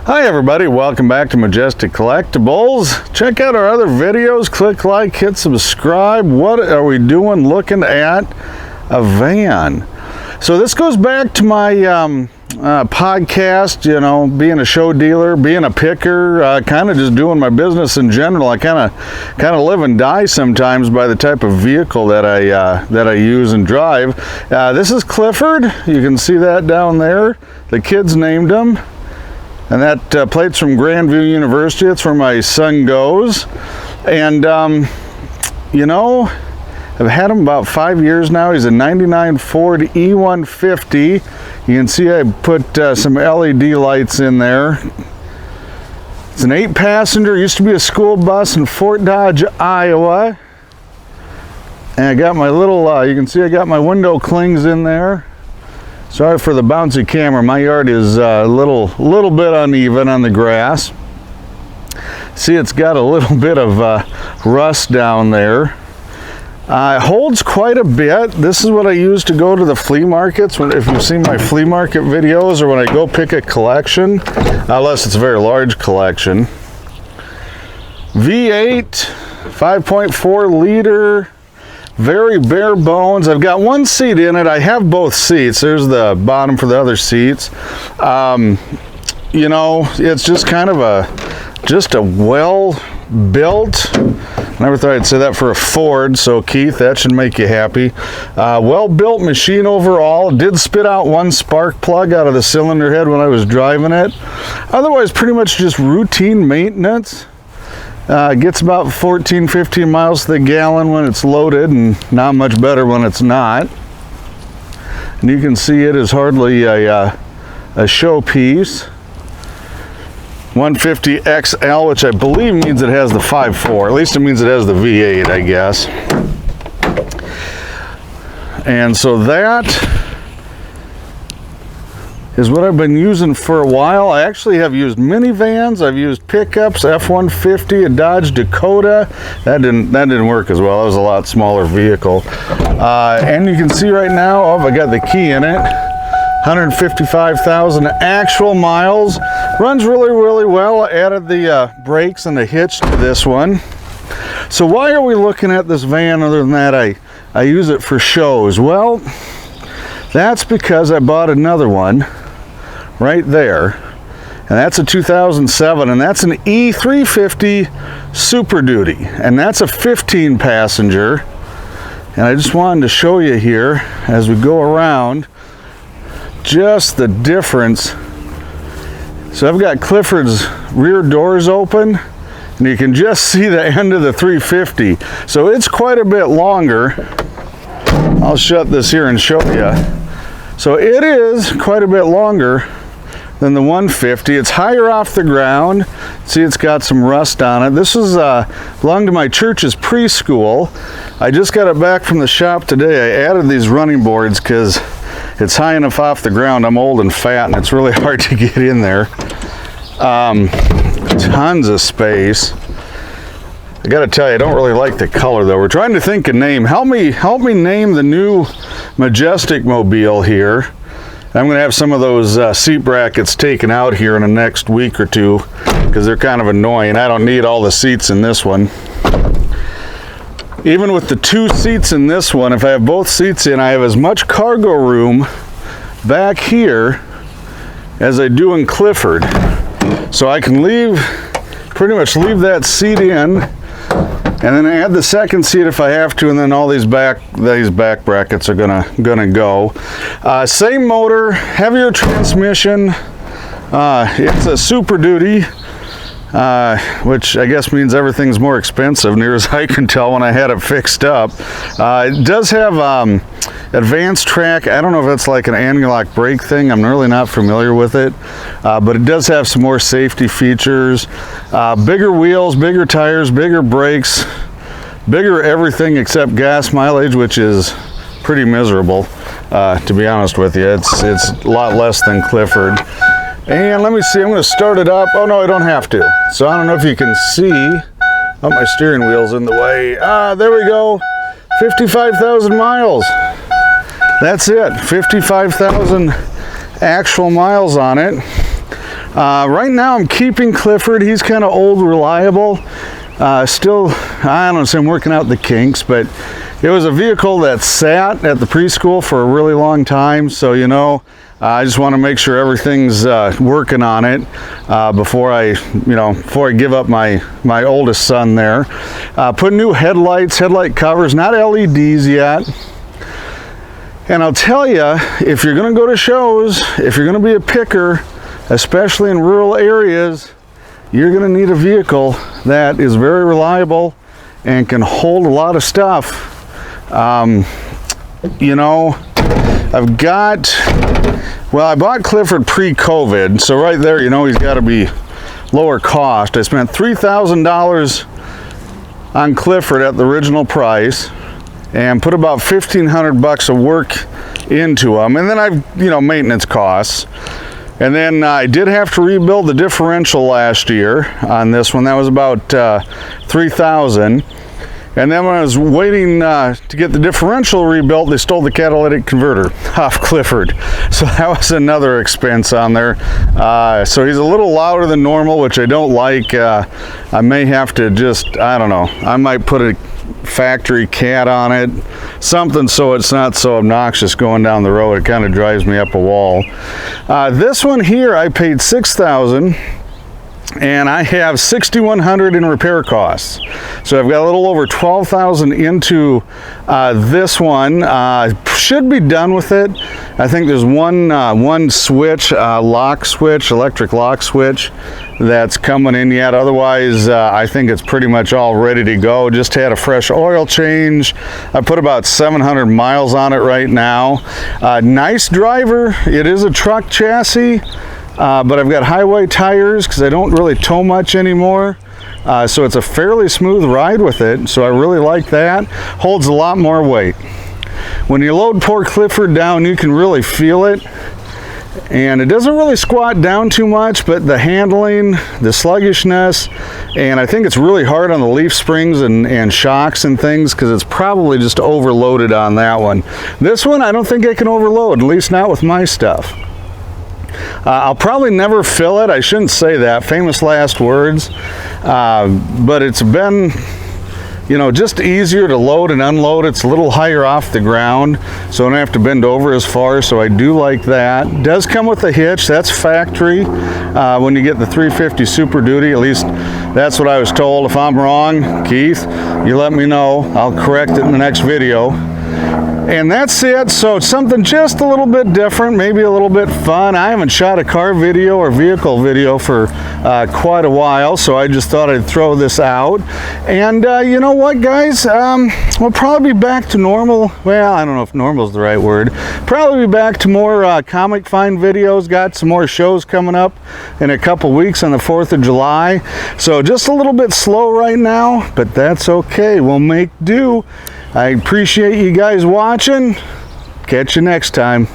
Hi everybody, welcome back to Majestic Collectibles. Check out our other videos, click like, hit subscribe. What are we doing looking at a van? So this goes back to my podcast, you know, being a show dealer, being a picker, kind of just doing my business in general. I kind of live and die sometimes by the type of vehicle that I use and drive. This is Clifford. You can see that down there. The kids named him. And that plate's from Grandview University. It's where my son goes. And, you know, I've had him about 5 years now. He's a 99 Ford E150. You can see I put some LED lights in there. It's an 8-passenger. Used to be a school bus in Fort Dodge, Iowa. And I got my little, you can see I got my window clings in there. Sorry for the bouncy camera. My yard is a little bit uneven on the grass. See, it's got a little bit of rust down there. It holds quite a bit. This is what I use to go to the flea markets. If you've seen my flea market videos, or when I go pick a collection, unless it's a very large collection. V8, 5.4 liter. Very bare bones. I've got one seat in it. I have both seats. There's the bottom for the other seats. You know, it's just kind of a well built. Never thought I'd say that for a Ford, so Keith, that should make you happy. Well built machine overall. It did spit out one spark plug out of the cylinder head when I was driving it. Otherwise, pretty much just routine maintenance. Gets about 14-15 miles to the gallon when it's loaded, and not much better when it's not. And you can see it is hardly a showpiece. 150 XL, which I believe means it has the 5.4. At least it means it has the V8, I guess. And so that is what I've been using for a while. I actually have used minivans, I've used pickups, F-150, a Dodge Dakota. That didn't work as well. That was a lot smaller vehicle. And you can see right now, oh, I got the key in it. 155,000 actual miles. Runs really well. I added the brakes and the hitch to this one. So why are we looking at this van other than that I use it for shows? Well, that's because I bought another one right there, and that's a 2007, and that's an E350 Super Duty, and that's a 15-passenger. And I just wanted to show you here as we go around just the difference. So I've got Clifford's rear doors open, and you can just see the end of the 350. So it's quite a bit longer. I'll shut this here and show you. So it is quite a bit longer than the 150. It's higher off the ground. See, it's got some rust on it. This is belonged to my church's preschool. I just got it back from the shop today. I added these running boards because it's high enough off the ground. I'm old and fat, and it's really hard to get in there. Tons of space. I gotta tell you, I don't really like the color though. We're trying to think a name. Help me name the new Majestic Mobile here. I'm gonna have some of those seat brackets taken out here in the next week or two because they're kind of annoying. I don't need all the seats in this one. Even with the 2 seats in this one, if I have both seats in, I have as much cargo room back here as I do in Clifford. So I can pretty much leave that seat in, and then add the second seat if I have to, and then all these back brackets are gonna go. Same motor, heavier transmission. It's a Super Duty, which I guess means everything's more expensive, near as I can tell when I had it fixed up. It does have advanced track. I don't know if it's like an anti-lock brake thing. I'm really not familiar with it, but it does have some more safety features. Bigger wheels, bigger tires, bigger brakes, bigger everything except gas mileage, which is pretty miserable, to be honest with you. It's a lot less than Clifford. And let me see, I'm going to start it up. Oh no, I don't have to. So I don't know if you can see. Oh, my steering wheel's in the way. There we go. 55,000 miles. That's it. 55,000 actual miles on it. Right now I'm keeping Clifford. He's kind of old, reliable. Still, I don't know, I'm working out the kinks, but it was a vehicle that sat at the preschool for a really long time. So, you know, I just want to make sure everything's working on it before I give up my oldest son there. Put new headlight covers, not LEDs yet. And I'll tell you, if you're going to go to shows, if you're going to be a picker, especially in rural areas, you're going to need a vehicle that is very reliable and can hold a lot of stuff. You know, I bought Clifford pre-COVID, so right there, you know, he's got to be lower cost. I spent $3,000 on Clifford at the original price and put about $1,500 of work into him, and then I've, you know, maintenance costs. And then I did have to rebuild the differential last year on this one. That was about $3,000. And then when I was waiting to get the differential rebuilt, they stole the catalytic converter off Clifford. So that was another expense on there. So he's a little louder than normal, which I don't like. I may have to just, I don't know, I might put a factory cat on it, something so it's not so obnoxious going down the road. It kind of drives me up a wall. This one here I paid $6,000 and I have $6,100 in repair costs. So I've got a little over $12,000 into this one. Should be done with it. I think there's one switch, lock switch, electric lock switch, that's coming in yet. Otherwise, I think it's pretty much all ready to go. Just had a fresh oil change. I put about 700 miles on it right now. Nice driver. It is a truck chassis. But I've got highway tires because I don't really tow much anymore. So it's a fairly smooth ride with it. So I really like that. Holds a lot more weight. When you load poor Clifford down, you can really feel it. And it doesn't really squat down too much, but the handling, the sluggishness, and I think it's really hard on the leaf springs and shocks and things because it's probably just overloaded on that one. This one, I don't think I can overload, at least not with my stuff. I'll probably never fill it. I shouldn't say that. Famous last words. But it's been, you know, just easier to load and unload. It's a little higher off the ground, so I don't have to bend over as far, so I do like that. It does come with a hitch. That's factory when you get the 350 Super Duty. At least that's what I was told. If I'm wrong, Keith, you let me know. I'll correct it in the next video. And that's it. So it's something just a little bit different, maybe a little bit fun. I haven't shot a car video or vehicle video for quite a while, so I just thought I'd throw this out. And you know what, guys? We'll probably be back to normal. Well, I don't know if normal is the right word. Probably be back to more comic find videos. Got some more shows coming up in a couple weeks on the 4th of July. So just a little bit slow right now, but that's okay. We'll make do. I appreciate you guys watching. Catch you next time.